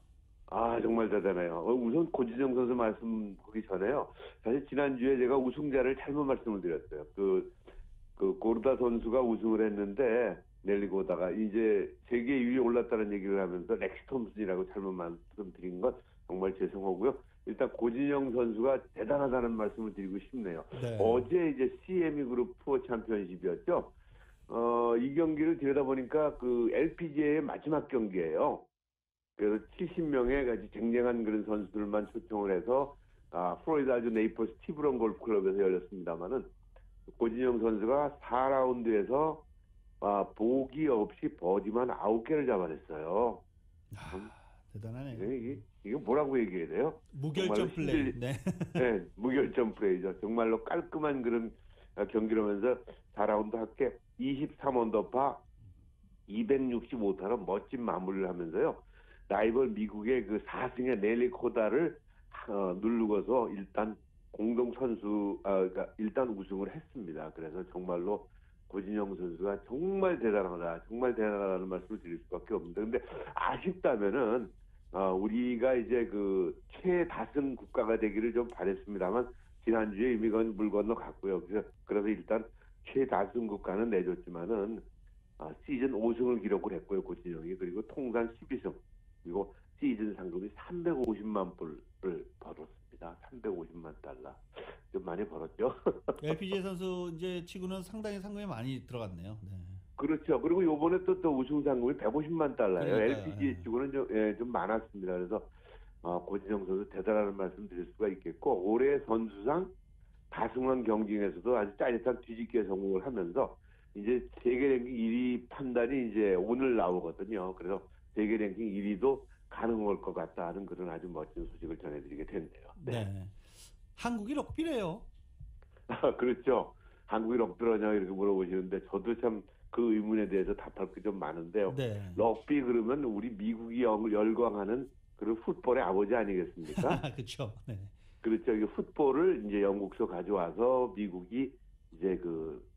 [SPEAKER 10] 정말 대단해요. 우선 고진영 선수 말씀 보기 전에요. 사실 지난주에 제가 우승자를 잘못 말씀을 드렸어요. 그 고르다 선수가 우승을 했는데 넬리 고다가 이제 세계 2위에 올랐다는 얘기를 하면서 렉시 톰슨이라고 잘못 말씀드린 것 정말 죄송하고요. 일단 고진영 선수가 대단하다는 말씀을 드리고 싶네요.
[SPEAKER 3] 네.
[SPEAKER 10] 어제 이제 CME 그룹 투어 챔피언십이었죠. 이 경기를 들여다보니까 그 LPGA의 마지막 경기예요. 그래서 70명의 같이 쟁쟁한 그런 선수들만 초청을 해서 플로리다주 네이퍼스 티브런 골프클럽에서 열렸습니다만은 고진영 선수가 4라운드에서 보기 없이 버디만 9개를 잡아냈어요.
[SPEAKER 3] 대단하네요.
[SPEAKER 10] 이게 뭐라고 얘기해야 돼요?
[SPEAKER 3] 무결점 플레이. 네.
[SPEAKER 10] 네, 무결점 플레이죠. 정말로 깔끔한 그런 경기라면서 4라운드 합계 23언더파 265타로 멋진 마무리를 하면서요. 라이벌 미국의 그 4승의 넬리 코다를 누르고서 일단 공동 선수 그러니까 일단 우승을 했습니다. 그래서 정말로 고진영 선수가 정말 대단하다, 정말 대단하다는 말씀을 드릴 수밖에 없는데, 근데 아쉽다면은 우리가 이제 그 최다승 국가가 되기를 좀 바랬습니다만 지난주에 이미 그건 물 건너 갔고요. 그래서 일단 최다승 국가는 내줬지만은 시즌 5승을 기록을 했고요, 고진영이. 그리고 통산 12승, 그리고 시즌 상금이 350만 불을 벌었습니다. 350만 달러. 좀 많이 벌었죠.
[SPEAKER 3] LPGA 선수 이제 치고는 상당히 상금이 많이 들어갔네요. 네.
[SPEAKER 10] 그렇죠. 그리고 요번에 또 우승 상금이 150만 달러예요.
[SPEAKER 3] 그러니까요.
[SPEAKER 10] LPGA 치고는 좀 많았습니다. 그래서 고진영 선수 대단한 말씀 드릴 수가 있겠고, 올해 선수상 다승원 경쟁에서도 아주 짜릿한 뒤집기에 성공을 하면서 이제 세계 랭킹 1위 판단이 이제 오늘 나오거든요. 그래서 세계 랭킹 1위도 가능할 것 같다 하는 그런 아주 멋진 소식을 전해드리게 됐네요.
[SPEAKER 3] 네. 한국이 럭비래요.
[SPEAKER 10] 그렇죠. 한국이 럭비라냐 이렇게 물어보시는데 저도 참 그 의문에 대해서 답할 게 좀 많은데요.
[SPEAKER 3] 네.
[SPEAKER 10] 럭비 그러면 우리 미국이 열광하는 그런 풋볼의 아버지 아니겠습니까?
[SPEAKER 3] 그렇죠. 네.
[SPEAKER 10] 그렇죠. 이 풋볼을 이제 영국서 가져와서 미국이 이제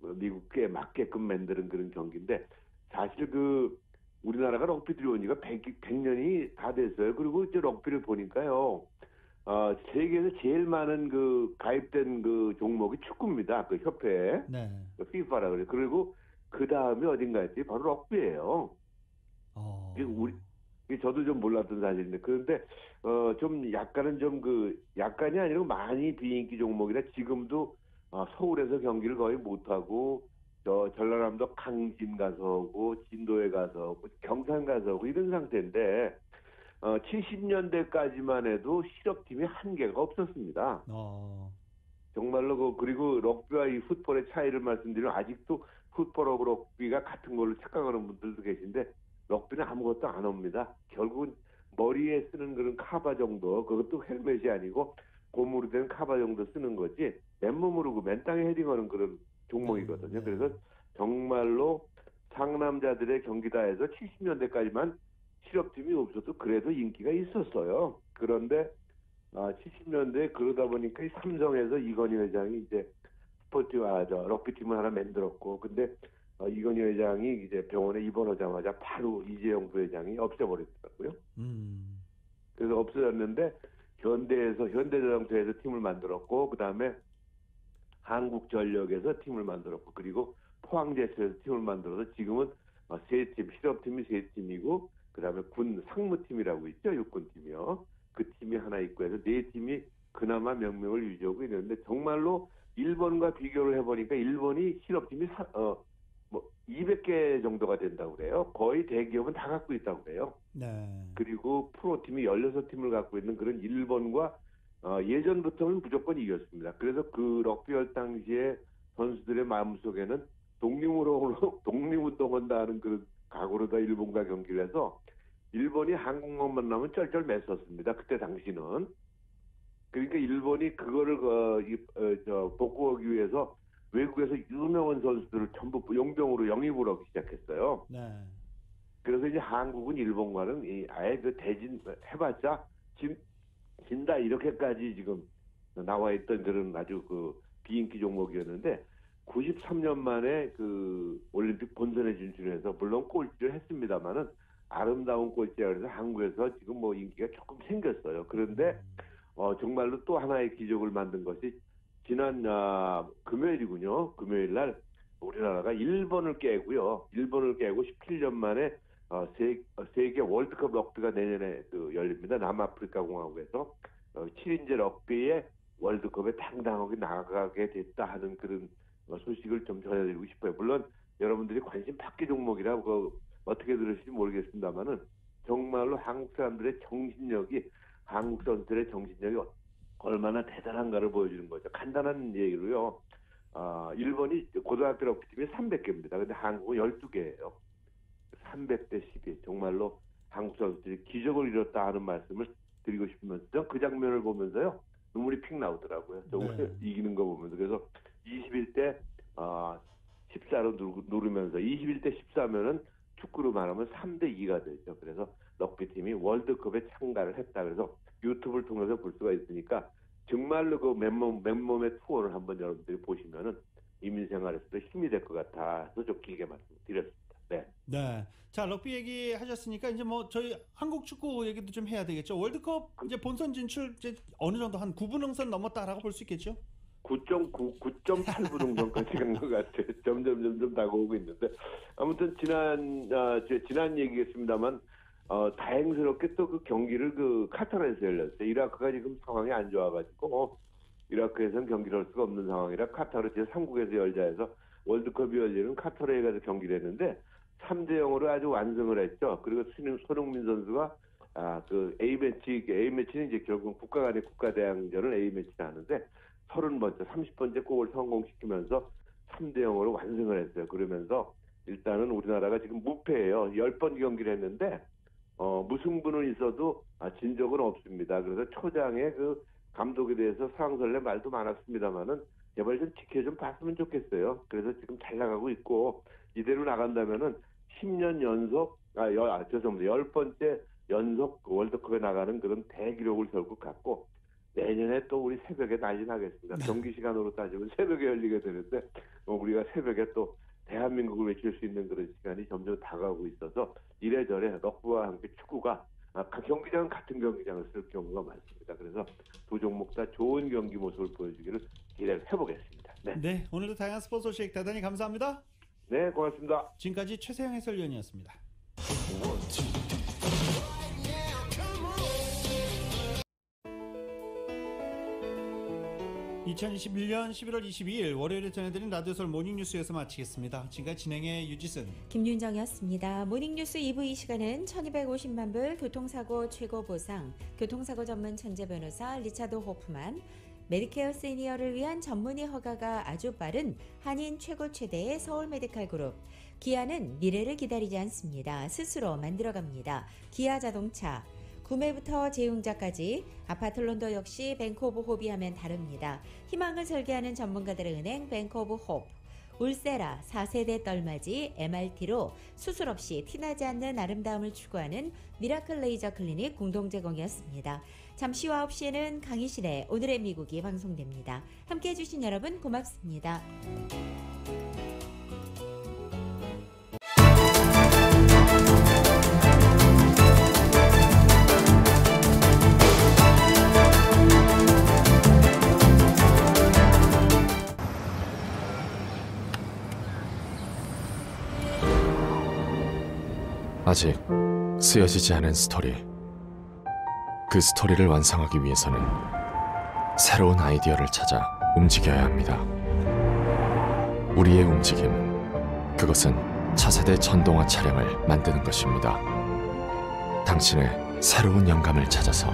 [SPEAKER 10] 미국에 맞게끔 만드는 그런 경기인데, 사실 우리나라가 럭비 들어온 지가 100년이 다 됐어요. 그리고 이제 럭비를 보니까요. 세계에서 제일 많은 가입된 종목이 축구입니다. 그 협회에.
[SPEAKER 3] 네.
[SPEAKER 10] FIFA라 그래요. 그리고 그 다음에 어딘가였지? 바로 럭비예요. 이게 저도 좀 몰랐던 사실인데, 그런데 좀 약간은 약간이 아니고 많이 비인기 종목이라 지금도 서울에서 경기를 거의 못 하고, 전라남도 강진 가서 오고, 진도에 가서 오고, 경산 가서 오고 이런 상태인데, 70년대까지만 해도 실업팀이 한 개가 없었습니다. 정말로 그리고 럭비와 이 풋볼의 차이를 말씀드리면, 아직도 풋볼하고 럭비가 같은 걸로 착각하는 분들도 계신데, 럭비는 아무것도 안 옵니다. 결국은 머리에 쓰는 그런 카바 정도, 그것도 헬멧이 아니고 고무로 된 카바 정도 쓰는 거지, 맨몸으로 맨 땅에 헤딩하는 그런 종목이거든요. 그래서 정말로 상남자들의 경기다 해서 70년대까지만 실업팀이 없어도 그래도 인기가 있었어요. 그런데 70년대에 그러다 보니까 이 삼성에서 이건희 회장이 이제 럭비팀을 하나 만들었고, 근데 이건희 회장이 이제 병원에 입원하자마자 바로 이재용 부회장이 없애버렸더라고요. 그래서 없어졌는데 현대자동차에서 팀을 만들었고, 그 다음에 한국전력에서 팀을 만들었고, 그리고 포항제철에서 팀을 만들어서 지금은 세 팀, 실업팀이 세 팀이고, 그 다음에 군 상무팀이라고 있죠, 육군팀이요. 그 팀이 하나 있고 해서 네 팀이 그나마 명명을 유지하고 있는데, 정말로 일본과 비교를 해보니까 일본이 실업팀이 200개 정도가 된다고 그래요. 거의 대기업은 다 갖고 있다고 그래요.
[SPEAKER 3] 네.
[SPEAKER 10] 그리고 프로팀이 16팀을 갖고 있는 그런 일본과 예전부터는 무조건 이겼습니다. 그래서 그 럭비월 당시에 선수들의 마음속에는 독립운동한다 하는 그런 각오로 다 일본과 경기를 해서 일본이 한국만 만나면 쩔쩔 맸었습니다. 그때 당시는. 그러니까 일본이 그거를 복구하기 위해서 외국에서 유명한 선수들을 전부 용병으로 영입을 하기 시작했어요.
[SPEAKER 3] 네.
[SPEAKER 10] 그래서 이제 한국은 일본과는 아예 대진 해봤자 진다 이렇게까지 지금 나와 있던 그런 아주 비인기 종목이었는데, 93년 만에 올림픽 본선에 진출해서 물론 꼴찌를 했습니다만은 아름다운 꼴찌라 그래서 한국에서 지금 인기가 조금 생겼어요. 그런데 정말로 또 하나의 기적을 만든 것이 지난 금요일이군요. 금요일 날 우리나라가 일본을 깨고 17년 만에 세계 월드컵 럭비가 내년에 열립니다. 남아프리카 공화국에서 7인제 럭비의 월드컵에 당당하게 나가게 됐다 하는 그런 소식을 좀 전해드리고 싶어요. 물론 여러분들이 관심 받기 종목이라 어떻게 들으실지 모르겠습니다만은 정말로 한국 사람들의 정신력이, 한국 선수들의 정신력이 얼마나 대단한가를 보여주는 거죠. 간단한 얘기로요. 일본이 고등학교 럭비팀이 300개입니다. 근데 한국은 12개예요. 300대 12. 정말로 한국 선수들이 기적을 이뤘다 하는 말씀을 드리고 싶으면서 그 장면을 보면서요. 눈물이 픽 나오더라고요. 정말 이기는 거 보면서. 그래서 21대 14로 누르면서 21대 14면은 축구로 말하면 3대 2가 되죠. 그래서 럭비팀이 월드컵에 참가를 했다. 그래서 유튜브를 통해서 볼 수가 있으니까 정말로 그 맨몸의 투어를 한번 여러분들이 보시면은 이민생활에서도 힘이 될 것 같아서 좀 길게 말씀드렸습니다. 네.
[SPEAKER 3] 네. 자, 럭비 얘기 하셨으니까 이제 뭐 저희 한국 축구 얘기도 좀 해야 되겠죠. 월드컵 이제 본선 진출 이제 어느 정도 한 9분응선 넘었다라고 볼 수 있겠죠?
[SPEAKER 10] 9.8분 정도까지 간 것 같아요. 점점 다가오고 있는데 아무튼 지난 얘기겠습니다만 다행스럽게 또 그 경기를 그 카타르에서 열렸어요. 이라크가 지금 상황이 안 좋아가지고 이라크에서는 경기를 할 수가 없는 상황이라 카타르 제3국에서 열자 해서 월드컵이 열리는 카타르에 가서 경기를 했는데 3대0으로 아주 완승을 했죠. 그리고 손흥민 선수가 그 A매치는 이제 결국 국가 간의 국가대항전을 A매치를 하는데 30번째 골을 성공시키면서 3대0으로 완승을 했어요. 그러면서 일단은 우리나라가 지금 무패예요. 10번 경기를 했는데 무승부는 있어도 진 적은 없습니다. 그래서 초장에 그 감독에 대해서 상설레 말도 많았습니다만은 제발 좀 지켜 봤으면 좋겠어요. 그래서 지금 잘 나가고 있고 이대로 나간다면은 10년 연속 10번째 연속 월드컵에 나가는 그런 대기록을 세울 것 같고 내년에 또 우리 새벽에 난리 나겠습니다. 경기 시간으로 따지면 새벽에 열리게 되는데 우리가 새벽에 또 대한민국을 외칠 수 있는 그런 시간이 점점 다가오고 있어서 이래저래 럭비와 함께 축구가 경기장은 같은 경기장을 쓸 경우가 많습니다. 그래서 두 종목 다 좋은 경기 모습을 보여주기를 기대를 해보겠습니다. 네.
[SPEAKER 3] 네, 오늘도 다양한 스포츠 소식 대단히 감사합니다.
[SPEAKER 10] 네, 고맙습니다.
[SPEAKER 3] 지금까지 최세영 해설위원이었습니다. 2021년 11월 22일 월요일에 전해드린 라디오설 모닝뉴스에서 마치겠습니다. 지금까지 진행의 유지승,
[SPEAKER 4] 김윤정이었습니다. 모닝뉴스 2부 이 시간은 1250만 불 교통사고 최고 보상, 교통사고 전문 천재 변호사 리차드 호프만, 메디케어 시니어를 위한 전문의 허가가 아주 빠른 한인 최고 최대의 서울 메디칼 그룹, 기아는 미래를 기다리지 않습니다. 스스로 만들어갑니다. 기아 자동차, 구매부터 재용자까지 아파트론도 역시 뱅크 오브 홉이 하면 다릅니다. 희망을 설계하는 전문가들의 은행 뱅크 오브 홉, 울세라 4세대 떨맞이 MRT로 수술 없이 티나지 않는 아름다움을 추구하는 미라클 레이저 클리닉 공동 제공이었습니다. 잠시 후 9시에는 강희실의 오늘의 미국이 방송됩니다. 함께해 주신 여러분 고맙습니다.
[SPEAKER 11] 아직 쓰여지지 않은 스토리. 그 스토리를 완성하기 위해서는 새로운 아이디어를 찾아 움직여야 합니다. 우리의 움직임, 그것은 차세대 전동화 차량을 만드는 것입니다. 당신의 새로운 영감을 찾아서